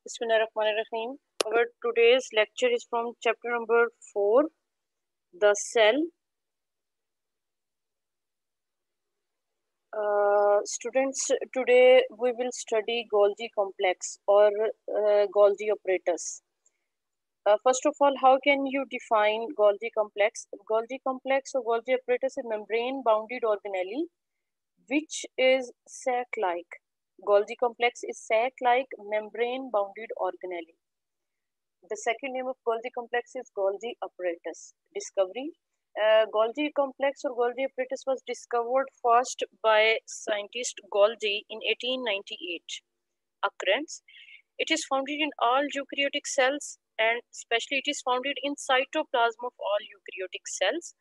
Bismillahirrahmanirrahim. Our today's lecture is from chapter number 4, the cell. Students, today we will study Golgi complex or Golgi apparatus. First of all, how can you define Golgi complex? Golgi complex or Golgi apparatus is a membrane-bounded organelle which is sac-like. Golgi complex is sac-like membrane-bounded organelle. The second name of Golgi complex is Golgi apparatus. Discovery. Golgi complex or Golgi apparatus was discovered first by scientist Golgi in 1898. Occurrence. It is found in all eukaryotic cells and especially it is found in cytoplasm of all eukaryotic cells,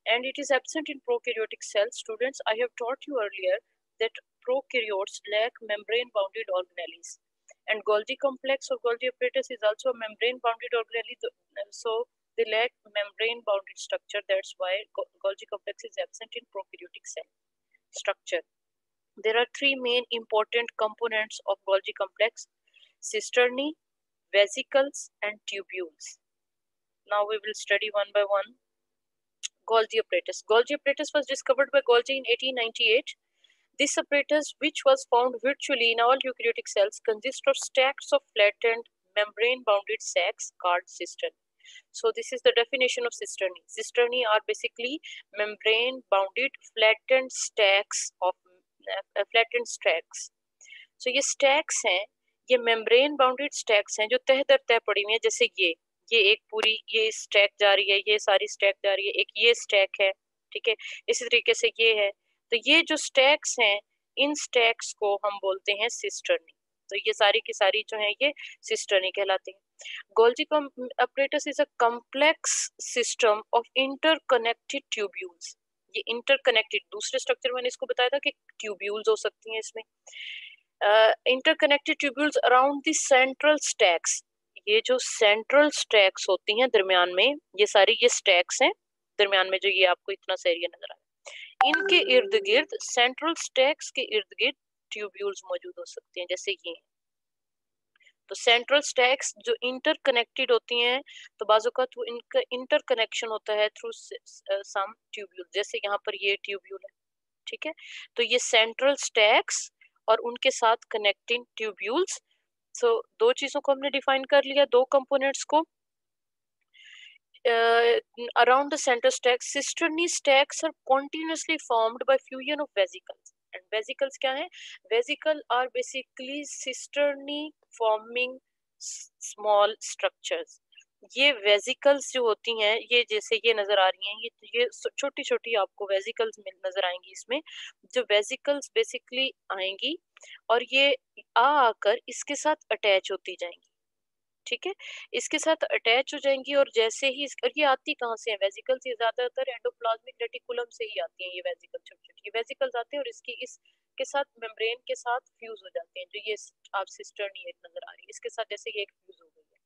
and it is absent in prokaryotic cells. Students, I have taught you earlier that prokaryotes lack membrane-bounded organelles. And Golgi complex or Golgi apparatus is also a membrane-bounded organelle, so they lack membrane-bounded structure. That's why Golgi complex is absent in prokaryotic cell structure. There are three main important components of Golgi complex: cisternae, vesicles, and tubules. Now we will study one by one. Golgi apparatus. Golgi apparatus was discovered by Golgi in 1898. This apparatus, which was found virtually in all eukaryotic cells, consists of stacks of flattened membrane-bounded sacs called cisternae. So this is the definition of cisternae. Cisternae are basically membrane-bounded flattened stacks of flattened stacks. So ये stacks हैं, ये membrane-bounded stacks हैं जो तह दर तह पड़ी हुई हैं. जैसे ये एक पूरी ये स्टैक जा रही है, ये सारी स्टैक जा रही है, एक ये स्टैक है, ठीक है. इसी तरीके से ये है. तो ये जो स्टैक्स हैं, इन स्टैक्स को हम बोलते हैं सिस्टर्नी. तो ये सारी की सारी जो है ये सिस्टर्नी कहलाती हैं. Golgi apparatus is a complex system of interconnected tubules. ये इंटरकनेक्टेड, दूसरे स्ट्रक्चर मैंने इसको बताया था कि ट्यूब्यूल्स हो सकती हैं इसमें. Interconnected tubules around the central stacks. ये जो सेंट्रल स्टैक्स होती हैं दरमियान में, ये सारी ये स्टैक्स हैं दरमियान में, जो ये आपको इतना सा एरिया नजर आ रहा है, इनके इर्द गिर्द, सेंट्रल स्टैक्स के इर्द गिर्द ट्यूब्यूल्स मौजूद हो सकते हैं, जैसे ये. तो सेंट्रल स्टैक्स जो इंटरकनेक्टेड होती हैं, तो बाज़-औक़ात वो इनका इंटरकनेक्शन होता है थ्रू सम ट्यूब्यूल. जैसे यहाँ पर ये ट्यूब्यूल है, ठीक है. तो ये सेंट्रल स्टैक्स और उनके साथ कनेक्टिंग ट्यूब्यूल्स. सो दो चीजों को हमने डिफाइन कर लिया, दो कंपोनेंट्स को. Around the center stack, cisternae stacks are continuously formed by fusion of vesicles. And vesicles क्या है? Vesicle are basically cisternae forming small structures. ये वेजिकल्स जो होती हैं, ये जैसे ये नजर आ रही हैं, ये छोटी छोटी आपको वेजिकल्स नजर आएंगी. इसमें जो वेजिकल्स बेसिकली आएंगी और ये आकर इसके साथ अटैच होती जाएंगी, ठीक है. इसके साथ अटैच हो जाएंगी और जैसे ही और ये आती कहाँ से है वेजिकल्स? ये ज्यादातर एंडोप्लाज्मिक रेटिकुलम से ही आती हैं. ये वेजिकल छोटी छोटी वेजिकल्स आते हैं और इसके साथ मेम्ब्रेन के साथ फ्यूज हो जाते हैं. जो ये आप सिस्टर्नी नजर आ रही है, इसके साथ जैसे ये एक फ्यूज हो गई है,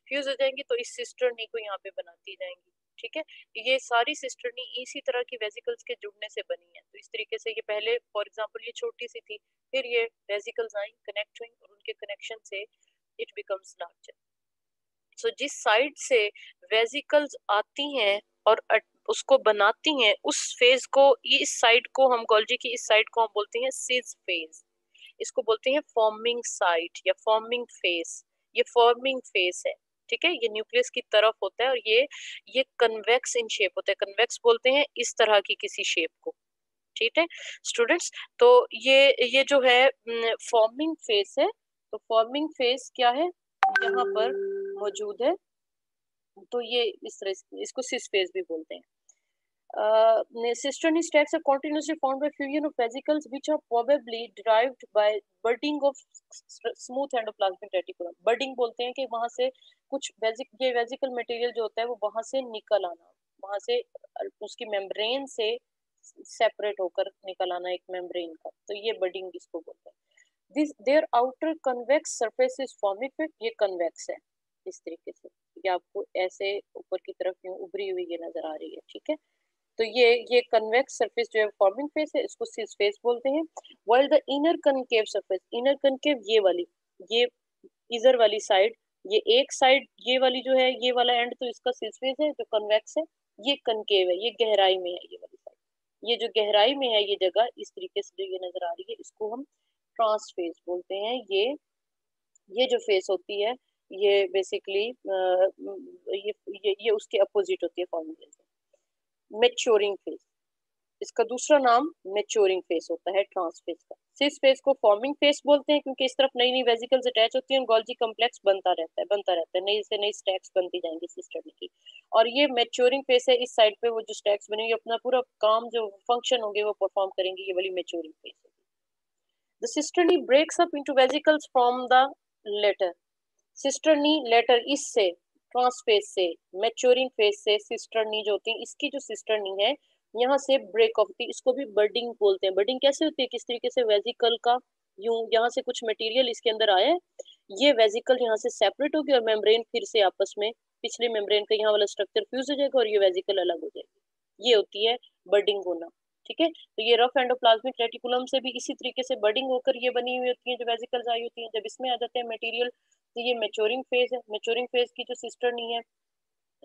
फ्यूज हो जाएंगी तो इस सिस्टर्नी को यहाँ पे बनाती जाएंगी, ठीक है. ये सारी सिस्टर्नी इसी तरह की वेजिकल्स के जुड़ने से बनी है. तो इस तरीके से ये पहले फॉर एग्जांपल ये छोटी सी थी, फिर ये वेजिकल्स आई, कनेक्ट हुई और उनके कनेक्शन से इट बिकम्स लार्जर. सो जिस साइड से वेजिकल्स आती हैं और उसको बनाती हैं, उस फेज को, इस साइड को हम गोल्जी की इस साइड को हम बोलते हैं सिज फेज. इसको बोलते हैं फॉर्मिंग साइड या फॉर्मिंग फेस. ये फॉर्मिंग फेस है, ठीक है. ये न्यूक्लियस की तरफ होता है और ये कन्वेक्स इन शेप होता है. कन्वेक्स बोलते हैं इस तरह की किसी शेप को, ठीक है स्टूडेंट्स. तो ये जो है फॉर्मिंग फेस है. तो फॉर्मिंग फेस क्या है? यहाँ पर मौजूद है. तो ये इस तरह, इसको सिस फेज भी बोलते हैं. Cisternae stacks are continuously formed by fusion of vesicles which are probably derived by budding of smooth endoplasmic reticulum. Budding बोलते हैं कि वहां से कुछ ये वेजिकल मटेरियल जो होता है वो वहां से निकल आना, वहां से उसकी मेम्ब्रेन से सेपरेट होकर निकल आना एक मेम्ब्रेन का. तो ये बडिंग इसको बोलते हैं. Their outer convex surface is formific. ये convex है इस तरीके से, ये आपको ऐसे ऊपर की तरफ यूं उभरी हुई ये नजर आ रही है, ठीक है. तो ये कन्वेक्स सरफेस जो है फॉर्मिंग फेस है, इसको सिस फेस बोलते हैं. while the inner concave surface, inner concave ये वाली, ये इधर वाली साइड, ये एक साइड, ये वाली जो है, ये वाला एंड तो इसका सिस फेस है जो कन्वेक्स है, ये कनकेव है, ये गहराई में है, ये वाली साइड, ये जो गहराई में है ये जगह इस तरीके से जो ये नजर आ रही है इसको हम ट्रांस फेस बोलते हैं। ये जो फेस होती है ये बेसिकली ये उसके अपोजिट होती है फॉर्मिंग फेस। मेच्योरिंग फेस, इसका दूसरा नाम मैच्योरिंग फेस होता है ट्रांस फेस का। सिस फेस को फॉर्मिंग फेस बोलते हैं क्योंकि इस तरफ नई नई वेजिकल्स अटैच होती हैं, गोल्जी कॉम्प्लेक्स बनता रहता है, नई से नई स्टैक्स बनती जाएंगी सिस्टर्नी की। और ये मैच्योरिंग फेस है, इस साइड पे वो जो स्टैक्स बनेंगे अपना पूरा काम जो फंक्शन होंगे वो परफॉर्म करेंगे, ये वाली मैच्योरिंग फेस है। The cisternae breaks up into vesicles from the latter, cisternae latter इससे ट्रांस फेस से, मैच्योरिंग फेस से सिस्टर्नी जो होती है, इसकी जो सिस्टर्नी है यहाँ से ब्रेक ऑफ होती है, इसको भी बडिंग बोलते हैं। बडिंग कैसे होती है, किस तरीके से वेजिकल का यूं यहाँ से कुछ मटेरियल इसके अंदर आया है, ये वेजिकल यहाँ से सेपरेट होगी और मेम्ब्रेन फिर से आपस में पिछले मेम्ब्रेन का यहाँ वाला स्ट्रक्चर फ्यूज हो जाएगा और ये वेजिकल अलग हो जाएगी, ये होती है बडिंग होना। ठीक है, तो ये रफ एंडोप्लाज्मिक रेटिकुलम से भी इसी तरीके से बडिंग होकर ये बनी हुई होती है जो वेजिकल्स आई होती हैं। जब इसमें आ जाते हैं मटेरियल तो ये मैच्योरिंग फेज है। मैच्योरिंग फेज की जो सिस्टर्नी है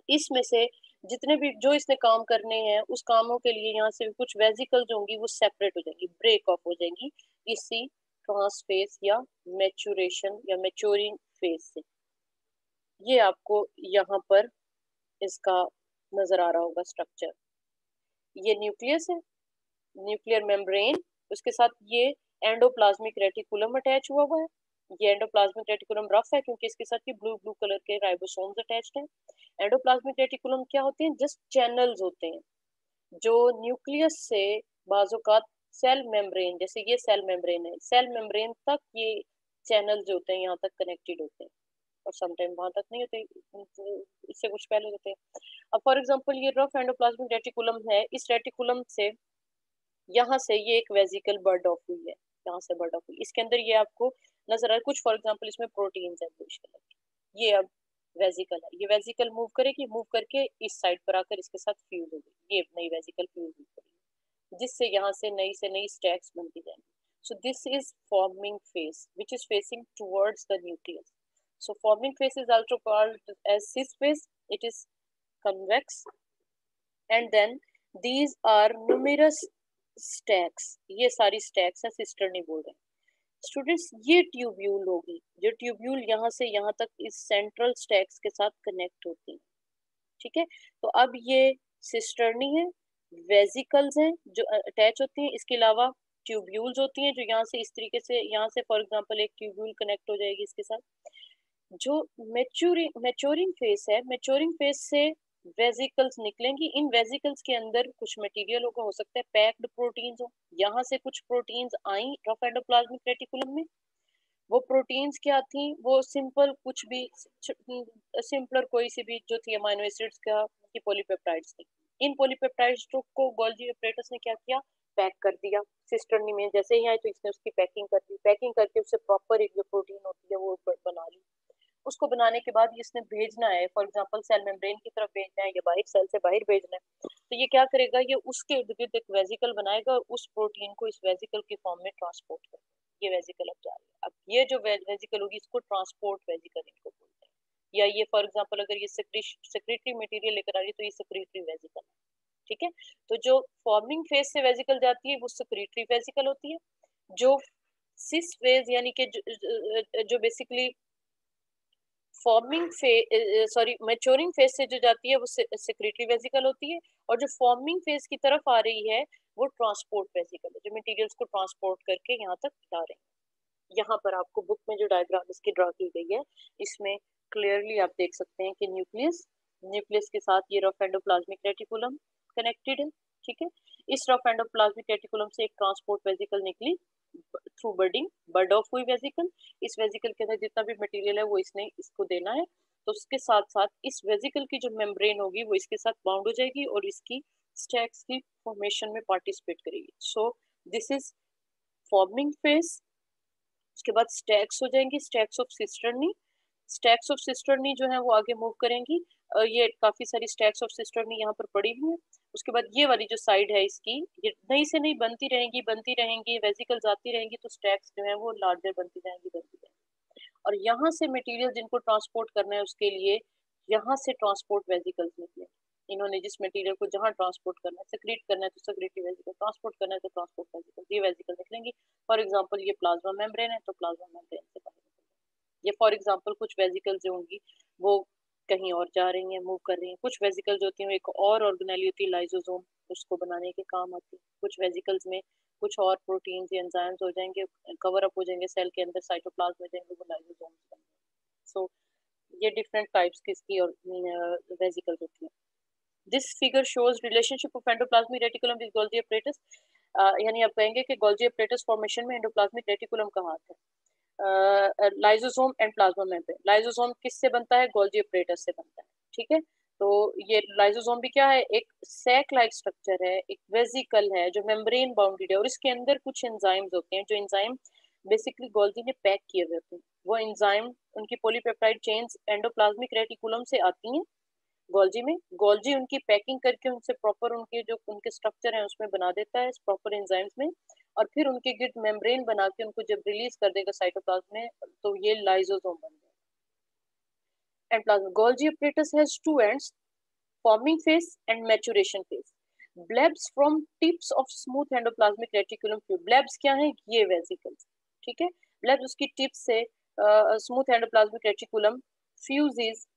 इसमें से जितने भी जो इसने काम करने हैं उस कामों के लिए यहाँ से कुछ वेजिकल जो होंगी वो सेपरेट हो जाएंगी, ब्रेक ऑफ हो जाएंगी इसी ट्रांस फेज या मैच्योरेशन या मैच्योरिंग फेज से। ये आपको यहाँ पर इसका नजर आ रहा होगा स्ट्रक्चर, ये न्यूक्लियस है, न्यूक्लियर मेम्ब्रेन, उसके साथ ये एंडोप्लाज्मिक रेटिकुलम अटैच हुआ है। ये एंडोप्लाज्मिक रेटिकुलम रफ है क्योंकि इसके साथ ये ब्लू ब्लू कलर के राइबोसोम्स अटैच्ड हैं। एंडोप्लाज्मिक रेटिकुलम क्या होते हैं, जस्ट चैनल्स होते हैं जो न्यूक्लियस से बाजुकात सेल मेम्ब्रेन, जैसे ये सेल मेम्ब्रेन है, सेल मेम्ब्रेन तक ये चैनल जो होते हैं यहाँ तक कनेक्टेड होते हैं और समटाइम वहां तक नहीं होते, इससे कुछ पहले होते हैं। अब फॉर एग्जांपल ये रफ एंडोप्लाज्मिक रेटिकुलम है, इस रेटिकुलम से यहाँ से ये एक वेजिकल बर्ड ऑफ हुई है, यहाँ से बर्ड ऑफ हुई, इसके अंदर ये आपको नजर आ रहा है कुछ, फॉर एग्जांपल इसमें प्रोटीन्स है ब्लूइश कलर के, ये अब वेजिकल है, ये वेजिकल मूव करेगी, मूव करके इस साइड पर आकर इसके साथ फ्यूज होगी, ये नई वेजिकल फ्यूज करेगी जिससे यहाँ से नई स्टैक्स बनती जाएंगी। So this is forming phase which is facing towards the nucleus. So forming phase is also called as cis phase. It is convex and then these are numerous stacks. ये सारी stacks है, sister नहीं बोल रहे students. ये tubule होगी, जो tubule यहाँ से यहाँ तक इस सेंट्रल स्टैक्स के साथ कनेक्ट होती है। ठीक है, तो अब ये सिस्टर्नी है, वेजिकल्स हैं जो अटैच होती हैं, इसके अलावा ट्यूब्यूल्स होती हैं जो यहाँ से इस तरीके से, यहाँ से फॉर एग्जांपल एक ट्यूब्यूल कनेक्ट हो जाएगी इसके साथ। जो मैच्योरिंग फेस है, मैच्योरिंग फेस से वेजिकल्स निकलेंगी, इन वेजिकल्स के अंदर कुछ मटेरियल होगा, हो सकता है पैक्ड प्रोटीन्स हो, यहाँ से कुछ प्रोटीन्स आई रफ एंडोप्लाज्मिक रेटिकुलम में। वो प्रोटीन्स क्या थी, वो सिंपल कुछ भी सिंपलर कोई सी भी जो थी अमाइनो एसिड्स का की पॉलीपेप्टाइड्स थी। इन पॉलीपेप्टाइड्स को गोल्जी ऑपरेटर्स ने क्या किया, पैक कर दिया सिस्टर्नी में, जैसे ही आए तो इसने उसकी पैकिंग कर दी, पैकिंग करके उससे प्रॉपर एक जो प्रोटीन होती है वो बना ली। उसको बनाने के बाद इसने भेजना है, फॉर एग्जांपल सेल मेम्ब्रेन की तरफ भेजना है या बाहर सेल से बाहर भेजना है, तो ये क्या करेगा, ये उसके इर्द गिर्द एक वेजिकल बनाएगा और उस प्रोटीन को इस वेजिकल की फॉर्म में ट्रांसपोर्ट करेगा। ये वेजिकल अब जा रही है, अब ये जो वेजिकल होगी इसको ट्रांसपोर्ट वेजिकल इनको बोलते हैं। या ये फॉर एग्जांपल अगर ये सेक्रेटरी मटेरियल लेकर आ रही है तो ये सेक्रेटरी वेजिकल है। ठीक है, तो जो फॉर्मिंग फेज से वेजिकल जाती है वो सेक्रेटरी वेजिकल होती है। जो सिस फेज यानी कि जो basically forming phase maturing phase से जो जाती है वो सेक्रेटरी वेजिकल होती है, और जो फॉर्मिंग फेज की तरफ आ रही है वो ट्रांसपोर्ट वेजिकल है, जो मटेरियल्स को ट्रांसपोर्ट करके यहाँ तक ला रहे हैं। यहाँ पर आपको बुक में जो डायग्राम इसकी ड्रा की गई है इसमें क्लियरली आप देख सकते हैं कि न्यूक्लियस के साथ ये रफ एंडोप्लाज्मिक रेटिकुलम कनेक्टेड है। ठीक है, इस रफ एंडोप्लाज्मिक रेटिकुलम से एक ट्रांसपोर्ट वेजिकल निकली थ्रू बर्डिंग, बर्ड ऑफ हुई वेजिकल, इस वेजिकल के अंदर जितना भी मटेरियल है वो इसने इसको देना है, तो उसके साथ साथ इस वेजिकल की जो मेम्ब्रेन होगी वो इसके साथ बाउंड हो जाएगी और इसकी स्टैक्स की फॉर्मेशन में पार्टिसिपेट करेगी। So this is forming phase. उसके बाद स्टैक्स हो जाएंगी, stacks of cisternae, stacks of cisternae जो है वो आगे मूव करेंगी, ये काफी सारी स्टैक्स ऑफ सिस्टर्नी यहाँ पर पड़ी हुई है। उसके बाद ये वाली जो साइड है इसकी, ये नई से नई बनती रहेंगी वेजिकल्स आती रहेंगी, तो स्टैक्स जो है वो लार्जर बनती जाएंगी। और यहाँ से मटेरियल जिनको ट्रांसपोर्ट करना है उसके लिए यहाँ से ट्रांसपोर्ट वेसिकल्स निकले। इन्होंने जिस मटेरियल को जहाँ ट्रांसपोर्ट करना है, सेक्रेट करना है तो सेक्रेटरी वेसिकल, ट्रांसपोर्ट करना है तो ट्रांसपोर्ट वेसिकल, ये वेसिकल निकलेंगी। फॉर एग्जांपल ये प्लाज्मा मेम्ब्रेन है तो प्लाज्मा मेम्ब्रेन से बाहर निकलेंगे। ये फॉर एग्जांपल कुछ वेसिकल्स जो होंगी वो कहीं और जा रही हैं, मूव कर रही हैं। कुछ वेसिकल्स जो होती हैं एक और ऑर्गेनेली होती है लाइसोसोम, उसको बनाने के काम आती है। कुछ वेसिकल्स में कुछ और प्रोटीन्स या एंजाइम्स हो जाएंगे, कवर अप हो जाएंगे सेल के अंदर, साइटोप्लाज्म हो जाएंगे, वो लाइसोसोम्स बनेंगे। सो ये डिफरेंट टाइप्स की और वेसिकल्स होती हैं। This figure shows relationship of endoplasmic reticulum with Golgi apparatus। यानी आप कहेंगे कि गोल्जी apparatus फॉर्मेशन में एंडोप्लाज्मिक रेटिकुलम का हाथ है। Lysosome and plasma membrane, lysosome किससे बनता है? गोल्जी apparatus से बनता है। ठीक है, तो ये लाइसोसोम भी क्या है? एक सैक लाइक स्ट्रक्चर है, एक वेसिकल है जो मेम्ब्रेन बाउंडेड है और इसके अंदर कुछ एंजाइम्स होते हैं जो एंजाइम बेसिकली गोल्जी ने पैक किए हुए होते हैं। वो एंजाइम उनकी पॉलीपेप्टाइड चेन्स एंडोप्लाज्मिक रेटिकुलम से आती हैं गोल्जी में। गोल्जी उनकी पैकिंग करके उनसे प्रॉपर उनके जो उनके स्ट्रक्चर है उसमें बना देता है प्रॉपर एंजाइम्स में, और फिर उनके गिट मेम्ब्रेन बना के उनको जब रिलीज कर देगा साइटोप्लाज्म में तो ये लाइसोसोम बन गया। And plasma Golgi apparatus has two ends, forming phase and maturation phase. Blebs from tips of smooth endoplasmic reticulum fluid. Blebs क्या है? ये वेसिकल्स। ठीक है, ब्लेब्स उसकी टिप्स से smooth endoplasmic reticulum fuses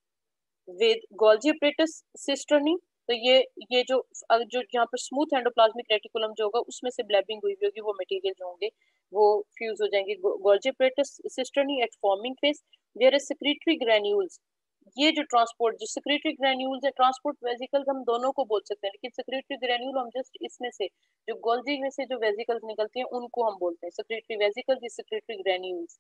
with Golgi apparatus cisternae. तो ये जो यहाँ पर स्मूथ एंडोप्लाज्मिक रेटिकुलम जो होगा उसमें से ब्लेबिंग हुई होगी, वो मटेरियल जो होंगे वो फ्यूज हो जाएंगे Golgi apparatus cisternae at forming phase. There is secretory granules. ये जो ट्रांसपोर्ट जो सेक्रेटरी ग्रैन्यूल्स है, ट्रांसपोर्ट वेसिकल्स हम दोनों को बोल सकते हैं, लेकिन सेक्रेटरी ग्रैन्यूल हम जस्ट इसमें से जो गोल्जी में से जो वेसिकल्स निकलती हैं उनको हम बोलते हैं secretary vesicles, secretary granules.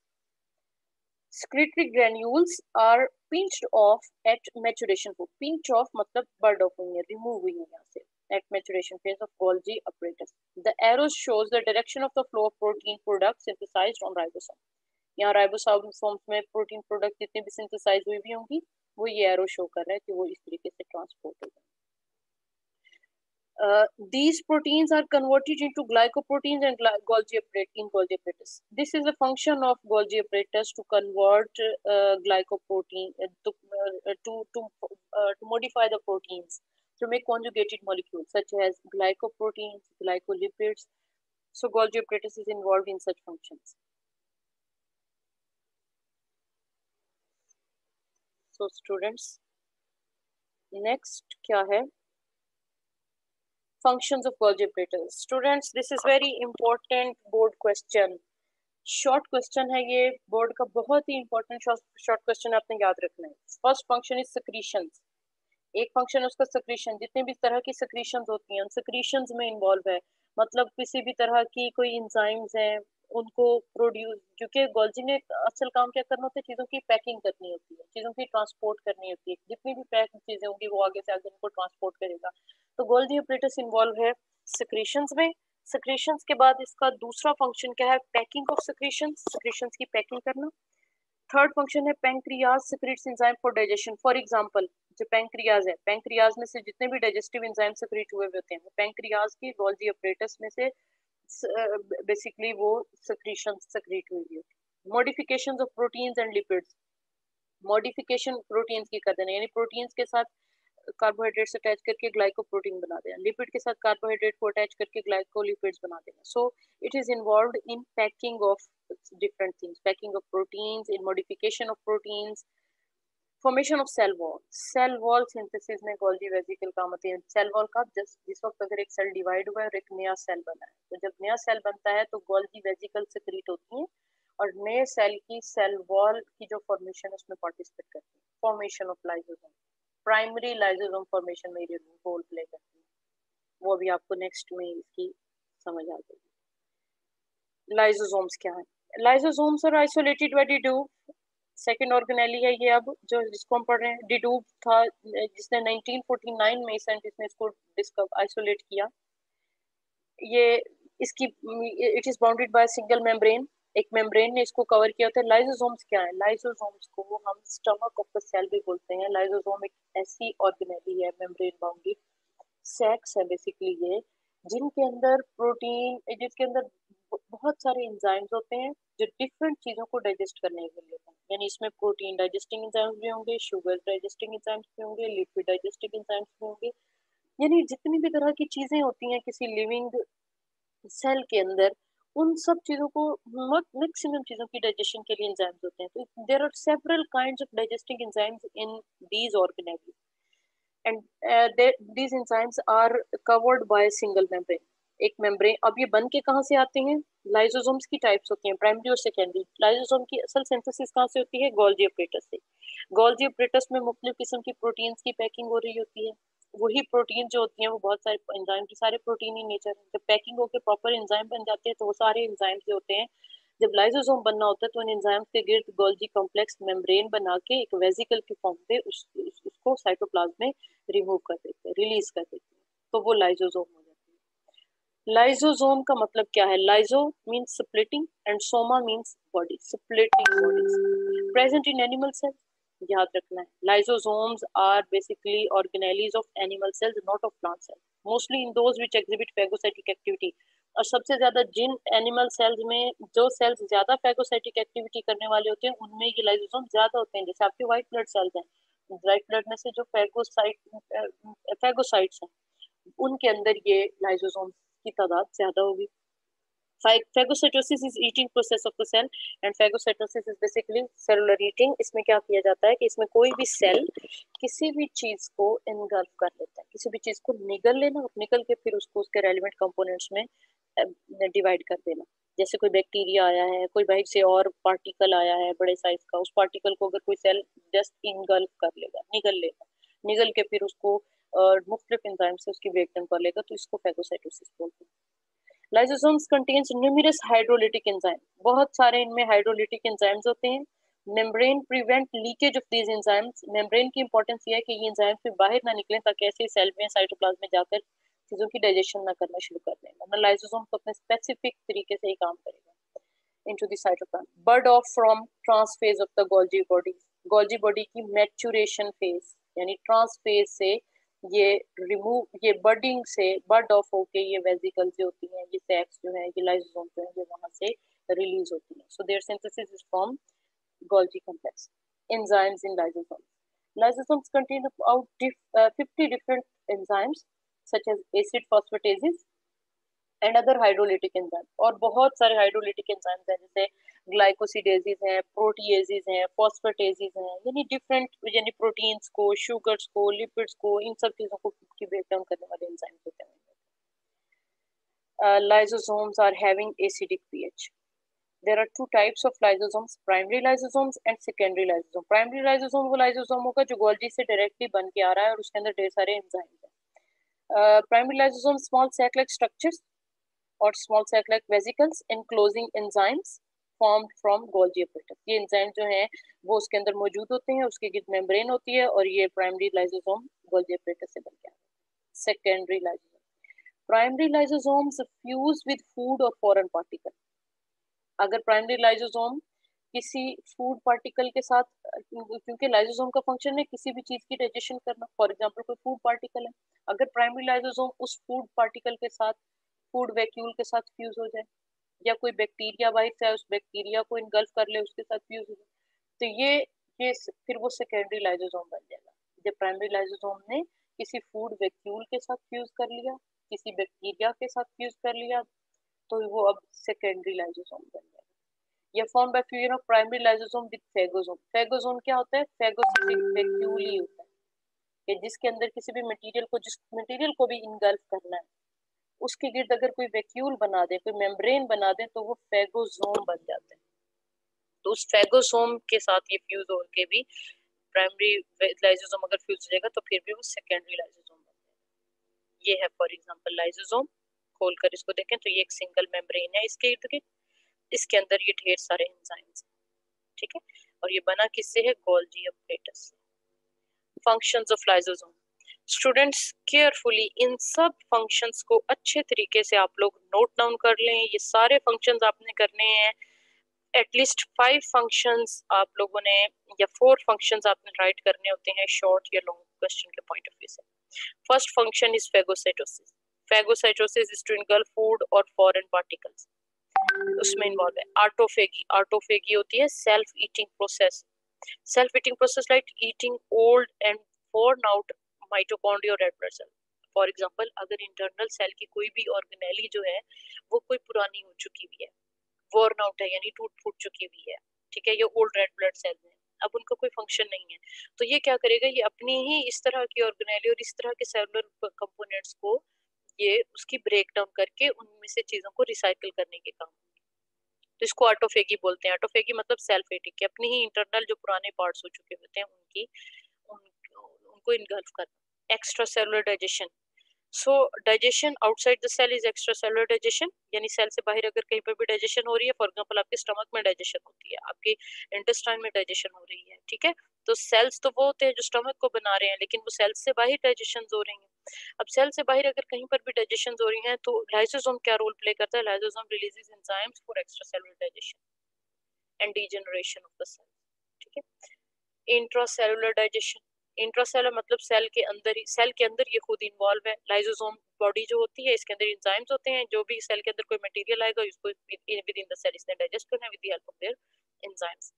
Secretory granules are pinched off at maturation phase. Pinch off मतलब burned off हुई है, remove हुई है यहाँ से at maturation phase of Golgi apparatus. The arrows shows the direction of the flow of protein products synthesized on ribosome. यहाँ ribosomes में protein product जितने भी सिंथेसाइज हुई भी होंगी वो ये एरो शो कर रहा है कि वो इस तरीके से ट्रांसपोर्ट हो जाए। These proteins are converted into glycoproteins and Golgi apparatus. This is a function of Golgi apparatus to convert glycoprotein to modify the proteins to make conjugated molecules such as glycoproteins, glycolipids. So Golgi apparatus is involved in such functions. So students, next क्या है? Functions of Golgi apparatus. Students, this is very important board question. Short question है ये, board का बहुत ही important short question आपने याद रखना है। First function is secretion. एक फंक्शन है उसका सिक्रीशन, जितने भी तरह की सिक्रीशन होती हैं उन सिक्रीशंस में इन्वॉल्व है, मतलब किसी भी तरह की कोई इंजाइम्स हैं उनको प्रोड्यूस, क्योंकि गोल्जी ने असल काम क्या करना होता है? चीज़ों की पैकिंग करनी होती है, चीज़ों की ट्रांसपोर्ट करनी होती है, जितनी भी पैक चीज़ें होंगी वो आगे से आगे उनको ट्रांसपोर्ट करेगा। तो गोल्जी apparatus इन्वॉल्व है सिक्रीशंस में। सिक्रीशंस के बाद इसका दूसरा फंक्शन क्या है? पैकिंग ऑफ सिक्रीशंस, सिक्रीशंस की पैकिंग करना। थर्ड फंक्शन है pancreas secretes enzyme for digestion. For example जो पैंक्रियाज है, पैंक्रियाज में से जितने भी डाइजेस्टिव एंजाइम सिक्रीट हुए होते हैं वो पैंक्रियाज की गोल्जी apparatus में से बेसिकली वो सिक्रीशन सिक्रीट हुई होती है। Modifications of proteins and lipids, modification proteins की कर देना, यानी प्रोटीन्स के साथ कार्बोहाइड्रेट्स अटैच करके ग्लाइकोप्रोटीन बना देना, लिपिड के साथ कार्बोहाइड्रेट को अटैच करके ग्लाइकोलिपिड्स बना देना। So it is involved in packing of different things, packing of proteins, in modification of proteins, formation of cell wall, cell wall synthesis में गोल्जी वेसिकल काम होती है। सेल वॉल का जिस वक्त अगर एक सेल डिवाइड हुआ है और एक नया सेल बना है, तो जब नया सेल बनता है तो गोल्जी वेसिकल सिक्रीट होती है और नए सेल की सेल वॉल की जो फॉर्मेशन है उसमें पार्टिसिपेट करती है। Formation of lysosome, primary lysosome formation में ये रोल प्ले करती है, वो अभी आपको नेक्स्ट में इसकी समझ आ जाएगी। लाइसोसोम्स क्या है? Lysosomes are isolated by de Duve, second organelle है ये, अब जो जिसको हम पढ़ रहे हैं। डिडूब था जिसने 1949 में साइंटिस्ट ने इसको डिस्कवर आइसोलेट किया। ये इसकी it is bounded by single membrane, एक मेम्ब्रेन ने इसको कवर किया होता है। लाइसोसोम्स क्या है? लाइसोसोम्स को हम स्टमक ऑफ द सेल भी बोलते हैं। लाइसोसोम एक ऐसी ऑर्गेनेली है मेम्ब्रेन बाउंडेड सैक्स है बेसिकली ये, जिनके अंदर प्रोटीन, जिसके अंदर बहुत सारे एंजाइम्स होते हैं जो डिफरेंट चीज़ों को डाइजेस्ट करने के लिए होते हैं। यानी इसमें प्रोटीन डाइजेस्टिंग एंजाइम्स भी होंगे, शुगर डाइजेस्टिंग एंजाइम्स भी होंगे, लिपिड डाइजेस्टिंग एंजाइम्स भी होंगे। यानी जितनी भी तरह की चीज़ें होती हैं किसी लिविंग सेल के अंदर, उन सब चीज़ों को मैक्सिमम चीज़ों की डाइजेशन के लिए एंजाइम्स होते हैं। तो there are several kinds of digesting enzymes in these organelles and these enzymes are covered by a single membrane, एक मेम्ब्रेन। अब ये बन के कहाँ से आते हैं? लाइसोसोम्स की टाइप्स होती हैं, प्राइमरी और सेकेंडरी। लाइसोसोम की असल सिंथेसिस कहाँ से होती है? गोल्जी ऑपरेटस से। गोल्जी ऑपरेटस में मुख्तलिफ किस्म की प्रोटीन्स की पैकिंग हो रही होती है। वही प्रोटीन जो होती हैं वो बहुत सारे एंजाइम की, सारे प्रोटीन ही नेचर है। जब पैकिंग होकर प्रॉपर एंजाइम बन जाते हैं तो वो सारे एंजाइम जो होते हैं, जब लाइसोसोम बनना होता है तो उन एंजाइम्स के गिर्द गोल्जी कॉम्प्लेक्स मेम्ब्रेन बना के एक वेसिकल के फॉर्म पे उसको साइटोप्लाज्म में रिमूव कर देते हैं, रिलीज कर देते हैं, तो वो लाइसोसोम हो जाती है। लाइसोसोम का मतलब क्या है? Lyso means splitting and soma means body, splitting bodies present in animal cell. याद रखना है, lysosomes are basically organelles of animal cells, not of plant cells, mostly in those which exhibit phagocytic activity. और सबसे ज्यादा जिन animal cells में जो sales ज्यादा phagocytic activity करने वाले होते हैं उनमें ये लाइसोसोम ज्यादा होते हैं। जैसे आपके व्हाइट ब्लड सेल्स हैं, व्हाइट ब्लड में से जो फेगोसाइट्स हैं उनके अंदर ये लाइसोसोम की तादाद ज्यादा होगी। Phagocytosis is eating process of the cell and phagocytosis is basically cellular eating। इसमें क्या किया जाता है कि इसमें कोई भी सेल किसी भी चीज को इनगल्फ कर लेता है, किसी भी चीज को निगल लेना और निगल के फिर उसको उसके रेलिवेंट कंपोनेंट्स में डिवाइड कर देना। जैसे कोई बैक्टीरिया आया है, कोई बाहर से और पार्टिकल आया है बड़े साइज का, उस पार्टिकल को अगर कोई सेल जस्ट इनगल्फ कर लेगा, निगल लेगा, निगल के फिर उसको मुख्तलिफ एंजाइम से उसकी ब्रेक डाउन कर लेगा, तो इसको फेगोसाइटोसिस बोलते हैं। Lysosomes contains numerous hydrolytic enzyme, बहुत सारे इनमें हाइड्रोलिटिक एंजाइम्स होते हैं। Membrane prevent leakage of these enzymes, membrane की इंपॉर्टेंस ये है कि ये एंजाइम्स फिर बाहर ना निकलें ताकि ऐसे सेल में साइटोप्लाज्म में जाकर चीजों की डाइजेशन ना करना शुरू कर दें, वरना लाइसोसोम तो अपने स्पेसिफिक तरीके से ही काम करेगा into the cytoplasm. Bud off from trans phase of the Golgi body, Golgi body की मैच्योरेशन फेज यानी ट्रांस फेज से ये ये बर्डिंग से बर्ड ऑफ होके ये वेसिकल जो होती हैं, ये सैक्स जो है, ये लाइसोसोम जो है, ये वहां से रिलीज होती है। So their synthesis is from Golgi complex. Enzymes in lysosome, lysosomes contain about 50 different enzymes such as acid phosphatases and other hydrolytic enzyme. और बहुत सारे हाइड्रोलिटिक एंजाइम्स हैं जैसे ग्लाइकोसिडेजेस हैं, प्रोटीएजेस हैं, फॉस्फेटेजेस हैं, यानी डिफरेंट, यानी प्रोटीन्स को, शुगर्स को, लिपिड्स को, इन सब चीजों को की ब्रेक डाउन करने वाले एंजाइम्स होते हैं। Lysosomes are having acidic pH. There are two types of lysosomes, primary lysosomes and secondary lysosome। Primary lysosome वो लाइसोसोम होगा जो गोल्जी से डायरेक्टली बन के आ रहा है और उसके अंदर ढेर सारे एंजाइम्स हैं। Primary lysosome small sac like structures और small sac like vesicles enclosing enzymes formed from Golgi apparatus। ये एंजाइम जो हैं वो उसके अंदर मौजूद होते हैं, उसकी गिर्द मेम्ब्रेन होती है और ये प्राइमरी लाइसोसोम गोल्जी apparatus से बन के आता है। Secondary lysosome, primary lysosomes fuse with food और फॉरेन पार्टिकल। अगर प्राइमरी लाइसोसोम किसी फूड पार्टिकल के साथ, क्योंकि लाइसोसोम का फंक्शन है किसी भी चीज की डाइजेशन करना, फॉर एग्जांपल कोई फूड पार्टिकल है, अगर प्राइमरी लाइसोसोम उस फूड पार्टिकल के साथ, फूड वैक्यूल के साथ फ्यूज हो जाए, या कोई बैक्टीरिया बाहर से उस बैक्टीरिया को इनगल्फ कर ले, उसके साथ फ्यूज हो जाए, तो ये फिर वो सेकेंडरी लाइसोसोम बन जाएगा। जब प्राइमरी लाइसोसोम ने किसी फूड वैक्यूल के साथ फ्यूज कर लिया, किसी बैक्टीरिया के साथ फ्यूज कर लिया, तो वो अब सेकेंडरी लाइसोसोम बन जाएगा। ये form by fusion of primary lysosome with phagosome. Phagosome क्या होता है? फेगोसिटिक वैक्यूल ही होता है कि जिसके अंदर किसी भी मटेरियल को, जिस मटेरियल को भी इनगल्फ करना है, उसके गिर्द अगर कोई वैक्यूल बना दे, कोई मेम्ब्रेन बना दे, तो वो फेगोसोम बन जाते हैं। तो उस फेगोसोम के साथ ये फ्यूज होकर भी प्राइमरी लाइसोसोम अगर फ्यूज हो जाएगा तो फिर भी वो सेकेंडरी लाइसोसोम बन जाएगा। ये है फॉर एग्जांपल लाइसोसोम, खोलकर इसको देखें तो ये एक सिंगल मेम्ब्रेन है इसके इर्द गिर्द, इसके अंदर ये ढेर सारे एंजाइम्स हैं, ठीक है, और ये बना किससे है? गोल्जी apparatus से। Functions of lysosome, students carefully इन सब फंक्शंस को अच्छे तरीके से आप लोग नोट डाउन कर लें। ये सारे फंक्शंस आपने करने हैं, एटलीस्ट 5 फंक्शंस आप लोगों ने, या 4 फंक्शंस आपने राइट करने होते हैं शॉर्ट या लॉन्ग क्वेश्चन के पॉइंट ऑफ व्यू से। First function is phagocytosis. Phagocytosis is to engulf food or foreign particles। उसमें इन्वॉल्व है। ऑटोफेगी, ऑटोफेगी होती है self eating process. Self eating process like eating old and worn out mitochondria और red blood cell. For example, अगर internal cell की कोई भी organelle जो है वो कोई पुरानी हो चुकी हुई है, worn आउट है यानी टूट फूट चुकी हुई है, ठीक है, ये ओल्ड रेड ब्लड सेल है, अब उनका कोई फंक्शन नहीं है, तो ये क्या करेगा, ये अपनी ही इस तरह की ऑर्गेनेली और इस तरह के सेलुलर कंपोनेंट्स को ये उसकी ब्रेक डाउन करके उनमें से चीजों को रिसाइकिल करने के काम, तो इसको ऑटोफेगी बोलते हैं। ऑटोफेगी मतलब सेल्फ एटिंग, कि अपनी ही इंटरनल जो पुराने पार्ट्स हो चुके होते हैं उन, उनको इनगल्फ करना। Extra cellular digestion, so digestion outside the cell is extra cellular digestion, यानी सेल से बाहर अगर कहीं पर भी डाइजेशन हो रही है, फॉर एग्जांपल आपके स्टमक में डाइजेशन होती है, आपके इंटेस्टाइन में डाइजेशन हो रही है, ठीक है, तो सेल्स तो वो होते हैं जो स्टमक को बना रहे हैं, लेकिन वो सेल्स से बाहर डाइजेशन हो रही है। अब सेल से बाहर अगर कहीं पर भी डाइजेशन हो रही है तो लाइसोसोम क्या रोल प्ले करता है, lysosome releases enzymes for extra cellular digestion and degeneration of the cell, ठीक है। इंट्रासेलुलर डाइजेशन, इंट्रासेलुलर मतलब सेल के अंदर ही, सेल के अंदर ये खुद इन्वॉल्व है। लाइसोसोम बॉडी जो होती है इसके अंदर एंजाइम्स होते हैं, जो भी सेल के अंदर कोई मटेरियल आएगा उसको विद इन द सेल इसने डाइजेस्ट करना है with the help of their enzymes.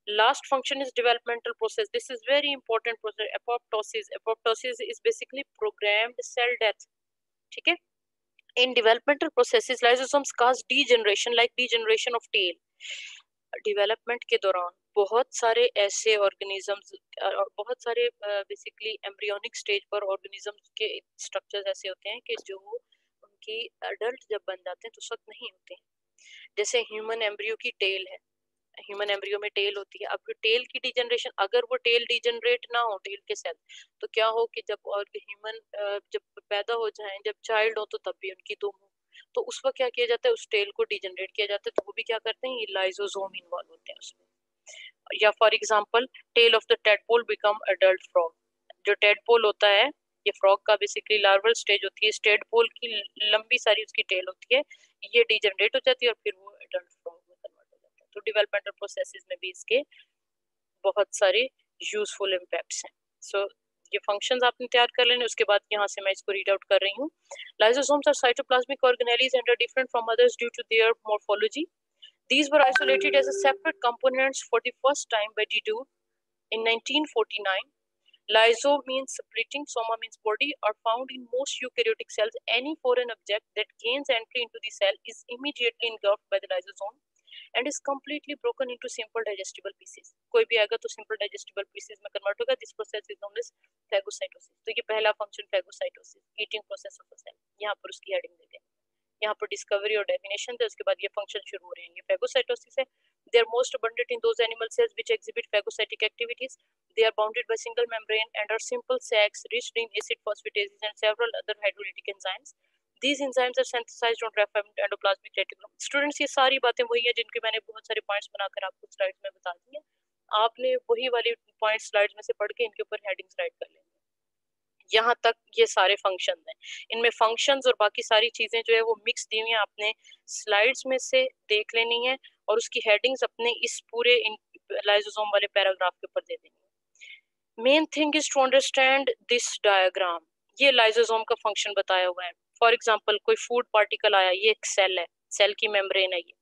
Last function is developmental process. This is very important process. Apoptosis, apoptosis is basically programmed cell death, ठीक है। In developmental processes lysosomes cause degeneration like degeneration of tail. Development के दौरान बहुत सारे ऐसे organisms, बहुत सारे basically embryonic stage पर ऑर्गेनिजम्स के स्ट्रक्चर्स ऐसे होते हैं कि जो उनकी अडल्ट जब बन जाते हैं तो उस वक्त नहीं होते हैं। जैसे ह्यूमन एम्ब्रियो की टेल है, ह्यूमन एम्ब्रियो में टेल होती है, अब टेल की डिजनरेशन, अगर वो टेल डिजनरेट ना हो टेल के सेल, तो क्या हो कि जब और ह्यूमन जब पैदा हो जाएं, जब चाइल्ड हो तो तब भी उनकी दुम हो, तो उस वक्त क्या किया जाता है, उस टेल को डिजनरेट किया जाता है, तो वो भी क्या करते हैं, ये लाइसोसोम इन्वॉल्व होते हैं उसमें। या for example tail of the tadpole become adult frog, जो टेडपोल होता है ये फ्रॉग का बेसिकली लार्वल स्टेज होती है, इस टेडपोल की लंबी सारी उसकी टेल होती है, ये डिजनरेट हो जाती है और फिर वो अडल्ट फ्रॉग में कन्वर्ट हो जाता है। तो डेवलपमेंटल प्रोसेसेस में भी इसके बहुत सारे यूजफुल इम्पैक्ट्स हैं। सो ये फंक्शंस आपने तैयार कर लेने, उसके बाद यहाँ से मैं इसको रीड आउट कर रही हूँ। Lysosomes are cytoplasmic organelles and are different from others due to their morphology. These were isolated as a separate components for the first time by Didot in 1949. Lyso means splitting, soma means body, are found in most eukaryotic cells. Any foreign object that gains entry into the cell is immediately engulfed by the lysosome and is completely broken into simple digestible pieces. कोई भी आएगा तो simple digestible pieces में convert होगा. This process is known as phagocytosis. तो ये पहला function phagocytosis, eating process of a cell. यहाँ पर उसकी heading देते हैं. यहाँ पर डिस्कवरी और डेफिनेशन थे, उसके बाद ये फंक्शन शुरू हो रहे हैं। ये फेगोसाइटोसिस है। They are most abundant in those animal cells which exhibit phagocytic activities. They are bounded by single membrane and are simple sacs riched in acid phosphatases and several other hydrolytic enzymes. These enzymes are synthesized on endoplasmic reticulum. Students ये सारी बातें वही है जिनके मैंने बहुत सारे points बनाकर आपको स्लाइड्स में बता दी हैं। आपने वही वाले पॉइंट्स स्लाइड्स में से पढ़ के इनके ऊपर हेडिंग्स राइट कर लेंगे। यहाँ तक ये सारे फंक्शन हैं, इनमें फंक्शंस और बाकी सारी चीजें जो है वो मिक्स दी हुई हैं, आपने स्लाइड्स में से देख लेनी है और उसकी हेडिंग्स अपने इस पूरे लाइसोसोम वाले पैराग्राफ के ऊपर दे देनी है। Main thing is to understand this diagram, ये लाइसोसोम का फंक्शन बताया हुआ है। फॉर एग्जांपल कोई फूड पार्टिकल आया, ये एक सेल है, सेल की मेम्ब्रेन है, ये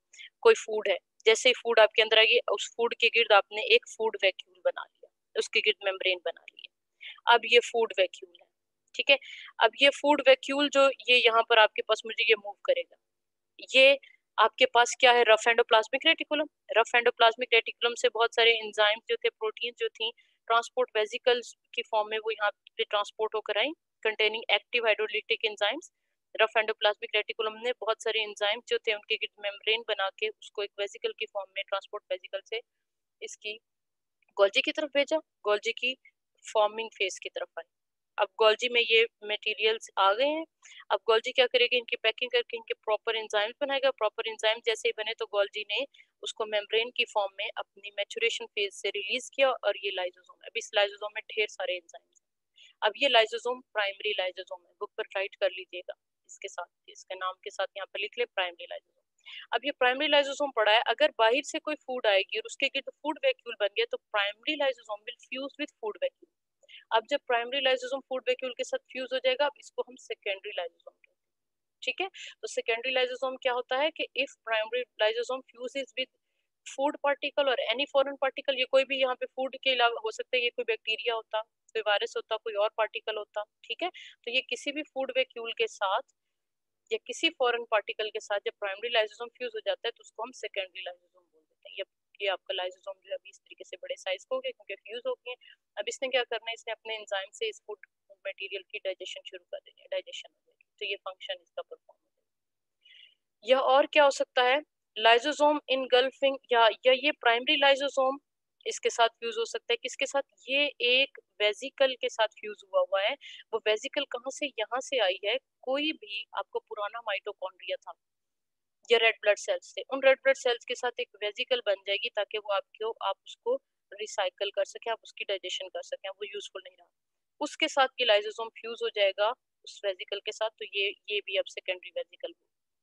कोई फूड है, जैसे ही फूड आपके अंदर आएगी उस फूड के गिर्द आपने एक फूड वैक्यूल बना लिया, उसके गिर्द मेम्ब्रेन बना लिया, अब ये फूड वैक्यूल है, ठीक है। अब ये फूड वैक्यूल जो ये यहाँ पर आपके पास मुझे ये मूव करेगा, ये आपके पास क्या है, rough endoplasmic reticulum. Rough endoplasmic reticulum से बहुत सारे एंजाइम जो थे, प्रोटीन जो थी, ट्रांसपोर्ट वेसिकल्स की फॉर्म में वो यहाँ पे ट्रांसपोर्ट होकर आई, containing active hydrolytic enzymes. Rough endoplasmic reticulum ने बहुत सारे एंजाइम जो थे उनके मेम्ब्रेन बना के उसको एक वेसिकल की फॉर्म में, ट्रांसपोर्ट वेसिकल से इसकी गोल्जी की तरफ भेजा, गोल्जी की फॉर्मिंग फेज की तरफ आई। अब गोल्जी में ये मटेरियल्स आ गए हैं, अब गोल्जी क्या करेगी, इनकी पैकिंग करके इनके प्रॉपर एंजाइम्स बनाएगा। प्रॉपर एंजाइम जैसे ही बने तो गोल्जी ने उसको मेम्ब्रेन की फॉर्म में अपनी मैचुरेशन फेज से रिलीज किया और ये लाइसोसोम, अब इस लाइसोसोम में ढेर सारे एंजाइम्स हैं। अब ये लाइसोसोम प्राइमरी लाइसोसोम है, बुक पर राइट कर लीजिएगा इसके साथ, इसके नाम के साथ यहाँ पर लिख ले प्राइमरी लाइसोसोम। अब ये प्राइमरी लाइसोसोम पड़ा है, अगर बाहर से कोई फूड आएगी और उसके गिर्द फूड वैक्यूल बन गया तो primary lysosome will fuse with food vacuole. अब जब प्राइमरी लाइसोसोम फूड वैक्यूल के साथ फ्यूज हो जाएगा, अब इसको हम सेकेंडरी लाइसोसोम कहते हैं। ठीक है। तो सेकेंडरी लाइसोसोम क्या होता है कि if primary lysosome fuses with food particle और एनी फॉरेन पार्टिकल, ये कोई भी यहाँ पे फूड के अलावा हो सकता है, ये कोई बैक्टीरिया होता, कोई वायरस होता, कोई और पार्टिकल होता, ठीक है। तो ये किसी भी फूड वैक्यूल के साथ या किसी फॉरेन पार्टिकल के साथ जब प्राइमरी लाइसोसोम फ्यूज हो जाता है तो उसको हम सेकेंडरी लाइसोसोम बोल देते हैं। ये आपका लाइसोसोम जो है अभी इस तरीके से बड़े साइज का हो गया क्योंकि फ्यूज हो गए। अब इसने क्या करना है, इसने अपने एंजाइम से इस फूड मटेरियल की डाइजेशन शुरू कर देनी है, डाइजेशन हो जाएगी, तो ये फंक्शन इसका परफॉर्म हो जाएगा। यह और क्या हो सकता है, लाइसोसोम इनगल्फिंग, या ये प्राइमरी लाइसोसोम इसके साथ फ्यूज हो सकता है, किसके साथ, ये एक वेजिकल के साथ फ्यूज हुआ हुआ है। वो वेजिकल कहाँ से, यहाँ से आई है, कोई भी आपको पुराना माइटोकॉन्ड्रिया था या रेड ब्लड सेल्स थे, उन रेड ब्लड सेल्स के साथ एक वेजिकल बन जाएगी ताकि वो आप उसको रिसाइकल कर सके, आप उसकी डाइजेशन कर सके, वो यूजफुल नहीं रहा, उसके साथ ये लाइसोसोम फ्यूज हो जाएगा उस वेजिकल के साथ, तो ये भी अब सेकेंडरी वेजिकल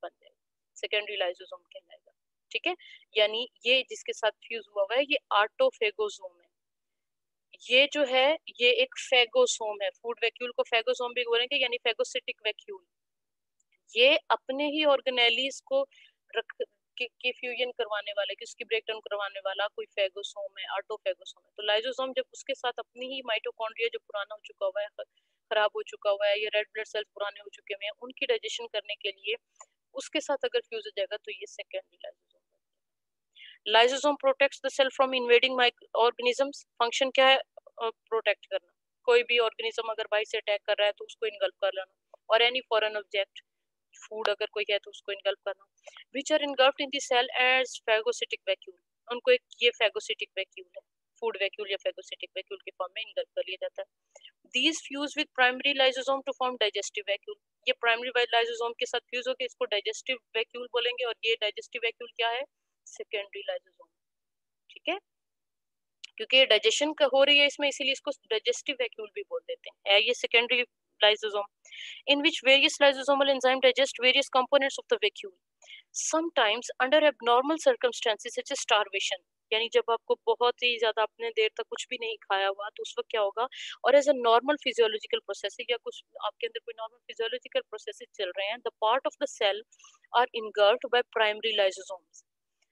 बन जाएगा, सेकेंडरी लाइसोसोम कहलाएगा, ठीक है। यानी ये जिसके साथ फ्यूज हुआ है ये आटोफेगोसोम है। ये जो है ये एक फेगोसोम है, फूड वैक्यूल को फेगोसोम भी बोलेंगे, यानी फेगोसिटिक वैक्यूल। ये अपने ही ऑर्गेनेलीज को रख की फ्यूजन करवाने वाला, कि उसकी ब्रेकडाउन करवाने वाला कोई फेगोसोम है, आटोफेगोसोम है। तो लाइसोसोम जब उसके साथ अपनी ही माइटोकॉन्ड्रिया जो पुराना हो चुका हुआ है, खराब हो चुका हुआ है, या रेड ब्लड सेल्स पुराने हो चुके हुए हैं, उनकी डाइजेशन करने के लिए उसके साथ अगर फ्यूज हो जाएगा तो ये secondary lysosome. Lysosome protects the cell from invading organisms. Function क्या है, प्रोटेक्ट करना। कोई भी ऑर्गेनिज्म अगर बाहर से अटैक कर रहा है तो उसको इनगल्फ कर लेना, और एनी फॉरेन ऑब्जेक्ट, फूड अगर कोई है तो उसको इनगल्फ करना। Which are engulfed in the cell as phagocytic vacuole, उनको एक ये फैगोसिटिक वैक्यूल है, फूड वैक्यूल या फैगोसिटिक वैक्यूल के फॉर्म में इनगल्फ कर लिया जाता है। These fuse with primary lysosome to form digestive vacuole, ये प्राइमरी लाइसोसोम के साथ फ्यूज होकर इसको डाइजेस्टिव वैक्यूल बोलेंगे, और ये डाइजेस्टिव वैक्यूल क्या है, सेकेंडरी लाइसोसोम, ठीक है। क्योंकि ये डाइजेशन हो रही है इसमें, इसीलिए इसको डाइजेस्टिव वैक्यूल भी बोल देते हैं। ये secondary lysosome in which various lysosomal enzymes digest various components of the vacuole, sometimes under abnormal circumstances such as starvation, यानी जब आपको बहुत ही ज्यादा आपने देर तक कुछ भी नहीं खाया हुआ तो उस वक्त क्या होगा, और as a normal physiological process, या कुछ आपके अंदर कोई नॉर्मल फिजियोलॉजिकल प्रोसेस चल रहे हैं, the part of the cell are engulfed by primary lysosomes.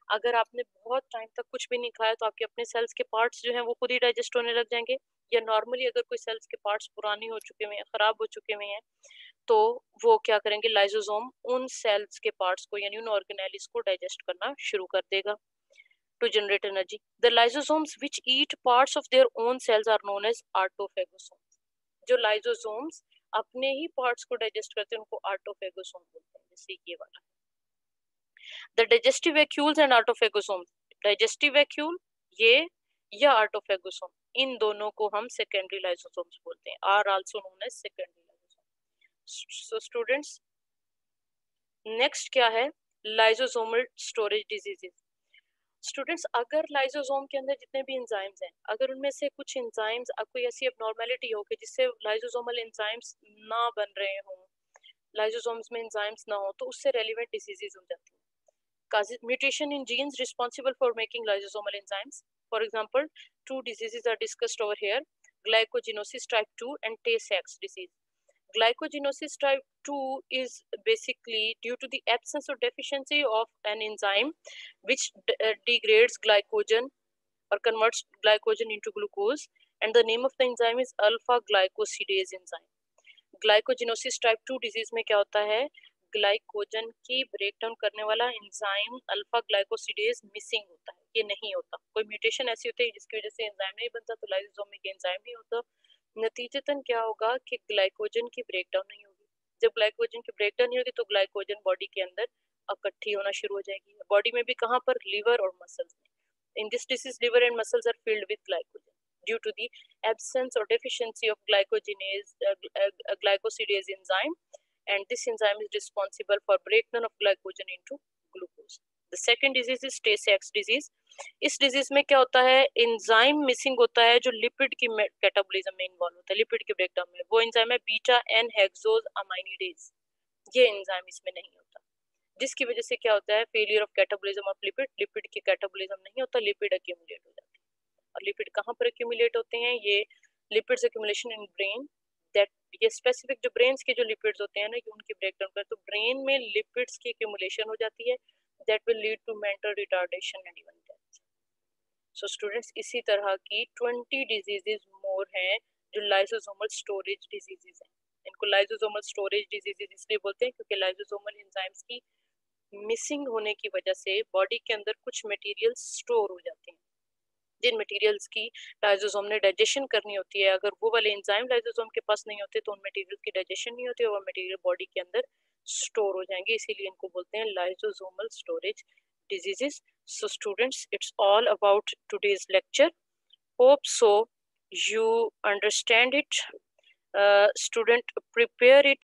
अगर आपने बहुत टाइम तक कुछ भी नहीं खाया तो आपके अपने सेल्स के पार्ट्स जो हैं वो खुद ही डाइजेस्ट होने लग जाएंगे, या नॉर्मली अगर कोई सेल्स के पार्ट्स पुराने हो चुके हुए हैं, खराब हो चुके हुए हैं, तो वो क्या करेंगे, लाइसोसोम उन सेल्स के पार्ट्स को यानी उन ऑर्गेनेलिस को डाइजेस्ट करना शुरू कर देगा to generate energy. The lysosomes which eat parts of their own cells are known as autophagosomes. जो लाइसोसोम्स अपने ही पार्ट्स को डाइजेस्ट करते हैं उनको आटोफेगोसोम बोलते हैं, जैसे ये वाला। The digestive vacuoles and autophagosome, digestive vacuole ये या आटोफेगोसोम, इन दोनों को हम सेकेंडरी लाइसोसोम्स बोलते हैं, are also known as secondary lysosome. So students, next क्या है, लाइसोसोमल स्टोरेज डिजीजेस। स्टूडेंट्स, अगर लाइसोसोम के अंदर जितने भी एंजाइम्स हैं, अगर उनमें से कुछ एंजाइम्स कोई ऐसी एबनॉर्मेलिटी हो कि जिससे लाइसोसोमल एंजाइम्स ना बन रहे हों, लाइसोसोम्स में एंजाइम्स ना हो, तो उससे रेलेवेंट डिजीजेस हो जाती हैं। Mutation in genes responsible for making lysosomal enzymes. For example, two diseases are discussed over here: glycogenosis type 2 and Tay-Sachs disease. Glycogenosis type 2 is basically due to the absence or deficiency of an enzyme which degrades glycogen or converts glycogen into glucose, and the name of the enzyme is alpha glycosidase enzyme. Glycogenosis type 2 disease में क्या होता है, glycogen की breakdown करने वाला enzyme alpha ग्लाइकोसिडेज missing होता है, ये नहीं होता, कोई म्यूटेशन ऐसी होती है जिसकी वजह से एंजाइम नहीं बनता, तो लाइसोसोम में एंजाइम नहीं होता, नतीजतन क्या होगा कि ग्लाइकोजन की ब्रेकडाउन नहीं होगी। जब ग्लाइकोजन की ब्रेकडाउन नहीं होगी तो ग्लाइकोजन बॉडी के अंदर इकट्ठी होना शुरू हो जाएगी, बॉडी में भी, कहाँ पर, लिवर और मसल्स में। In this disease liver and muscles are filled with glycogen due to the absence or deficiency of glycosidase enzyme, and this enzyme is responsible for breakdown of glycogen into glucose. The second disease is Tay-Sachs disease. इस disease में क्या होता है, enzyme missing होता है जो lipid की catabolism में इन्वॉल्व होता है, लिपिड के ब्रेकडाउन में। वो एंजाइम है बीटा एन हेक्सोज अमाइनिडेज, ये एंजाइम इसमें नहीं होता, जिसकी वजह से क्या होता है, failure of catabolism of lipid, lipid की कैटाबॉलिज्म नहीं होता, लिपिड अक्यूमुलेट हो जाता है। और लिपिड कहाँ पर एक्यूमुलेट होते हैं, ये lipids accumulation in brain, that ये स्पेसिफिक जो ब्रेन के जो लिपिड्स होते हैं ना कि उनकी ब्रेकडाउन कर, तो ब्रेन में लिपिड्स की एक्यूमुलेशन हो जाती है, that will lead to mental retardation and even death. So students, इसी तरह की 20 डिजीजेज मोर हैं जो लाइसोसोमल स्टोरेज डिजीजेज हैं। इनको लाइसोसोमल स्टोरेज डिजीजेज इसलिए बोलते हैं क्योंकि लाइसोसोमल एंजाइम्स की मिसिंग होने की वजह से बॉडी के अंदर कुछ मटेरियल स्टोर हो जाते हैं, जिन मटेरियल्स की लाइसोसोम ने डाइजेशन करनी होती है। अगर वो वाले एंजाइम लाइसोसोम के पास नहीं होते तो उन मटेरियल की डाइजेशन नहीं होती और वो मटेरियल बॉडी के अंदर स्टोर हो जाएंगे, इसीलिए इनको बोलते हैं lysosomal storage diseases. So students, it's all about today's lecture. Hope so you understand it. Student, prepare it